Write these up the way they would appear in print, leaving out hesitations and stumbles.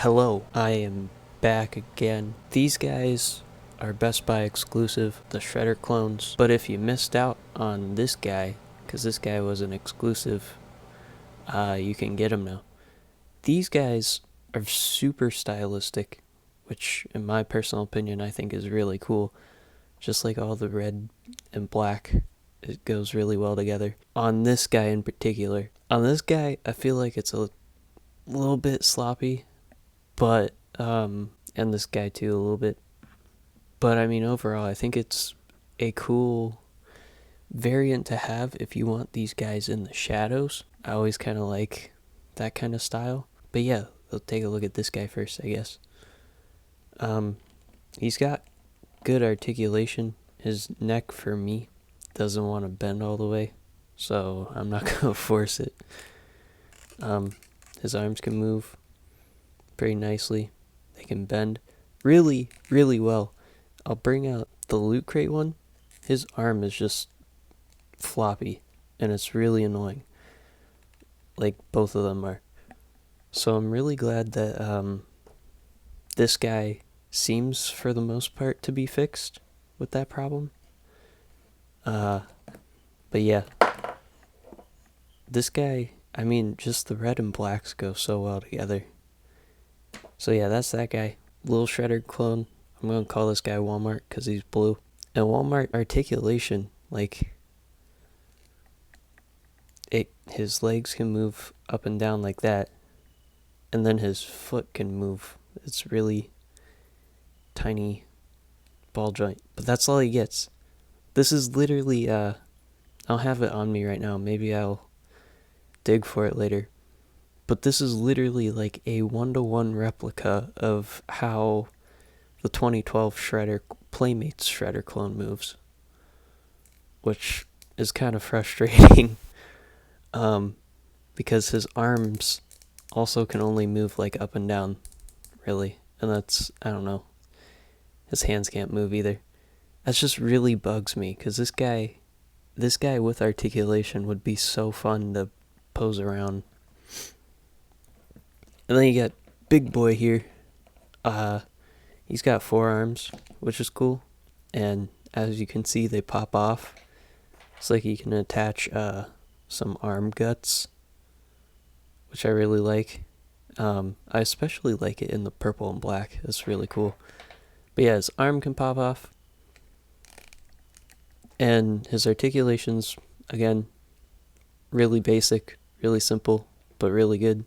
Hello, I am back again. These guys are Best Buy exclusive, the Shredder clones. But if you missed out on this guy, because this guy was an exclusive, you can get him now. These guys are super stylistic, which in my personal opinion I think is really cool. Just like all the red and black, it goes really well together. On this guy in particular. On this guy, I feel like it's a little bit sloppy, but and this guy too a little bit, but I mean overall I think it's a cool variant to have if you want these guys in the shadows. I always kind of like that kind of style. But yeah, let's take a look at this guy first, I guess. He's got good articulation. His neck for me doesn't want to bend all the way, so I'm not gonna force it. His arms can move pretty nicely. They can bend really, really well. I'll bring out the Loot Crate one. His arm is just floppy, and it's really annoying. Like, both of them are. So I'm really glad that this guy seems, for the most part, to be fixed with that problem. But yeah. This guy, I mean, just the red and blacks go so well together. So yeah, that's that guy. Little Shredder clone. I'm going to call this guy Walmart because he's blue. And Walmart articulation, like, his legs can move up and down like that. And then his foot can move. It's really tiny ball joint. But that's all he gets. This is literally, I'll have it on me right now. Maybe I'll dig for it later. But this is literally like a 1-to-1 replica of how the 2012 Playmates Shredder clone moves, which is kind of frustrating, because his arms also can only move like up and down, really, and that's, I don't know, his hands can't move either. That just really bugs me, because this guy with articulation would be so fun to pose around. And then you got Big Boy here. He's got 4 arms, which is cool. And as you can see, they pop off. It's like you can attach some arm guts, which I really like. I especially like it in the purple and black. It's really cool. But yeah, his arm can pop off. And his articulation's, again, really basic, really simple, but really good.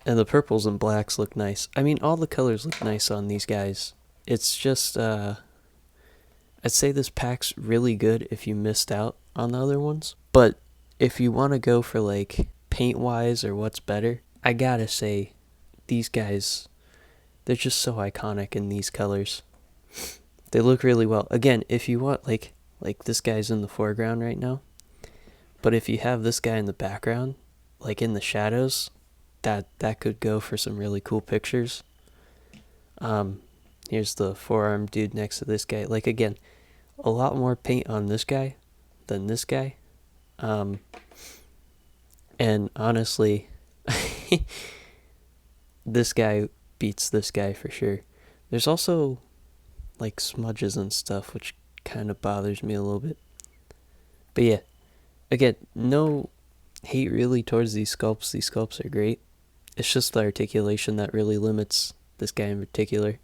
And the purples and blacks look nice. I mean, all the colors look nice on these guys. It's just, I'd say this pack's really good if you missed out on the other ones. But if you want to go for, like, paint-wise or what's better, I gotta say, these guys, they're just so iconic in these colors. They look really well. Again, if you want, like this guy's in the foreground right now. But if you have this guy in the background, like in the shadows, that could go for some really cool pictures. Here's the forearm dude next to this guy. Like, again, a lot more paint on this guy than this guy. And honestly, this guy beats this guy for sure. There's also, like, smudges and stuff, which kind of bothers me a little bit. But yeah, again, no hate really towards these sculpts. These sculpts are great. It's just the articulation that really limits this guy in particular.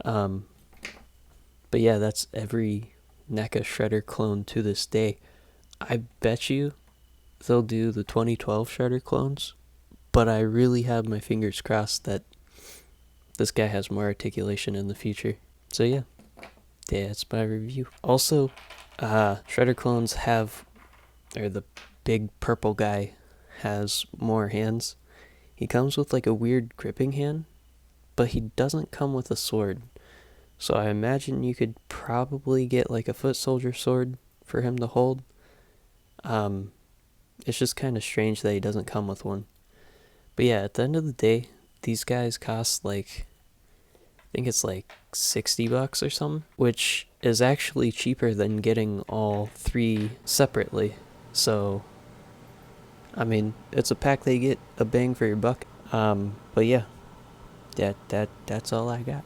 But yeah, that's every Neca Shredder clone to this day. I bet you they'll do the 2012 Shredder clones, but I really have my fingers crossed that this guy has more articulation in the future. So yeah, that's my review. Also, Shredder clones have, or the big purple guy has more hands. He comes with like a weird gripping hand, but he doesn't come with a sword. So I imagine you could probably get like a foot soldier sword for him to hold. It's just kind of strange that he doesn't come with one. But yeah, at the end of the day, these guys cost like, I think it's like $60 or something, which is actually cheaper than getting all 3 separately. So I mean, it's a pack they get a bang for your buck. But yeah, that's all I got.